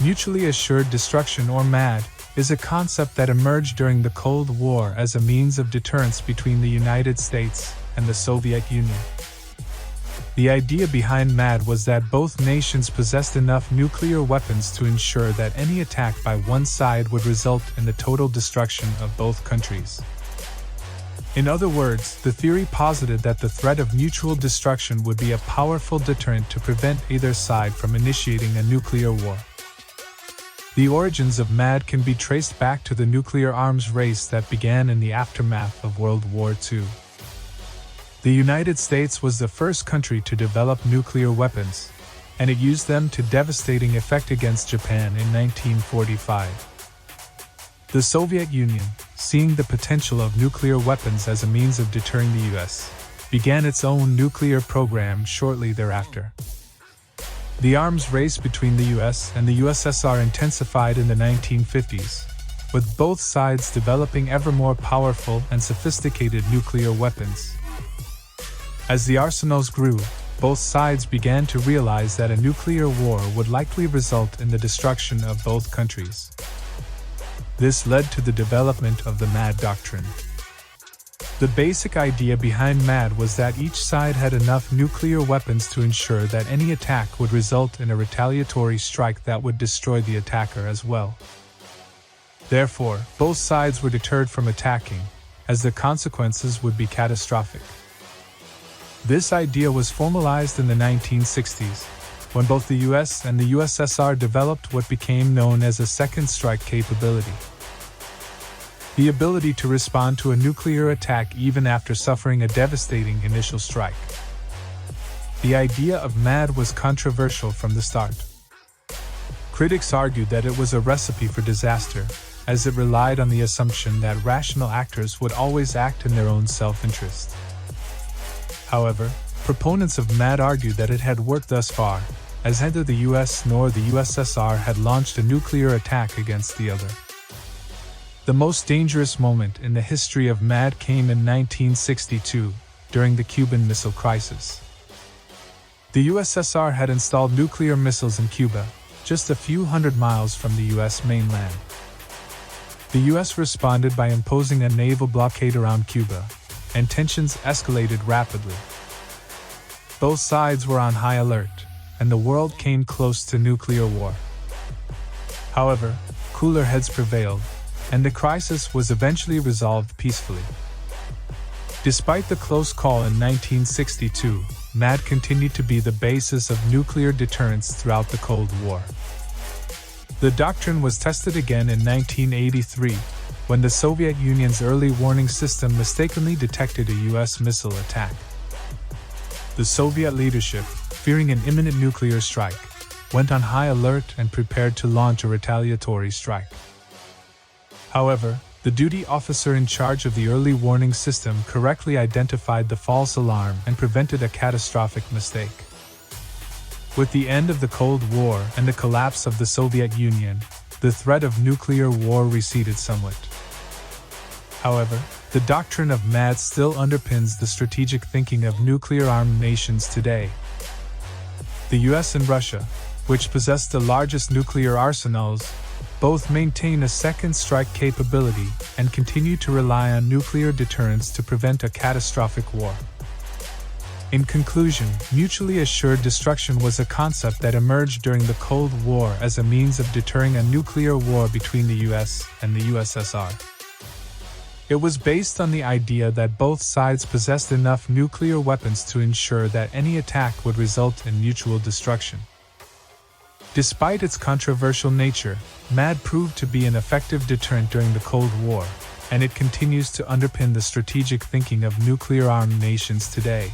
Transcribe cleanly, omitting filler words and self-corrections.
Mutually assured destruction, or MAD, is a concept that emerged during the Cold War as a means of deterrence between the United States and the Soviet Union. The idea behind MAD was that both nations possessed enough nuclear weapons to ensure that any attack by one side would result in the total destruction of both countries. In other words, the theory posited that the threat of mutual destruction would be a powerful deterrent to prevent either side from initiating a nuclear war. The origins of MAD can be traced back to the nuclear arms race that began in the aftermath of World War II. The United States was the first country to develop nuclear weapons, and it used them to devastating effect against Japan in 1945. The Soviet Union, seeing the potential of nuclear weapons as a means of deterring the US, began its own nuclear program shortly thereafter. The arms race between the US and the USSR intensified in the 1950s, with both sides developing ever more powerful and sophisticated nuclear weapons. As the arsenals grew, both sides began to realize that a nuclear war would likely result in the destruction of both countries. This led to the development of the MAD doctrine. The basic idea behind MAD was that each side had enough nuclear weapons to ensure that any attack would result in a retaliatory strike that would destroy the attacker as well. Therefore, both sides were deterred from attacking, as the consequences would be catastrophic. This idea was formalized in the 1960s, when both the US and the USSR developed what became known as a second strike capability. The ability to respond to a nuclear attack even after suffering a devastating initial strike. The idea of MAD was controversial from the start. Critics argued that it was a recipe for disaster, as it relied on the assumption that rational actors would always act in their own self-interest. However, proponents of MAD argued that it had worked thus far, as neither the US nor the USSR had launched a nuclear attack against the other. The most dangerous moment in the history of MAD came in 1962, during the Cuban Missile Crisis. The USSR had installed nuclear missiles in Cuba, just a few hundred miles from the US mainland. The US responded by imposing a naval blockade around Cuba, and tensions escalated rapidly. Both sides were on high alert, and the world came close to nuclear war. However, cooler heads prevailed, and the crisis was eventually resolved peacefully. Despite the close call in 1962, MAD continued to be the basis of nuclear deterrence throughout the Cold War. The doctrine was tested again in 1983, when the Soviet Union's early warning system mistakenly detected a US missile attack. The Soviet leadership, fearing an imminent nuclear strike, went on high alert and prepared to launch a retaliatory strike. However, the duty officer in charge of the early warning system correctly identified the false alarm and prevented a catastrophic mistake. With the end of the Cold War and the collapse of the Soviet Union, the threat of nuclear war receded somewhat. However, the doctrine of MAD still underpins the strategic thinking of nuclear-armed nations today. The US and Russia, which possess the largest nuclear arsenals, both maintain a second strike capability and continue to rely on nuclear deterrence to prevent a catastrophic war. In conclusion, mutually assured destruction was a concept that emerged during the Cold War as a means of deterring a nuclear war between the US and the USSR. It was based on the idea that both sides possessed enough nuclear weapons to ensure that any attack would result in mutual destruction. Despite its controversial nature, MAD proved to be an effective deterrent during the Cold War, and it continues to underpin the strategic thinking of nuclear-armed nations today.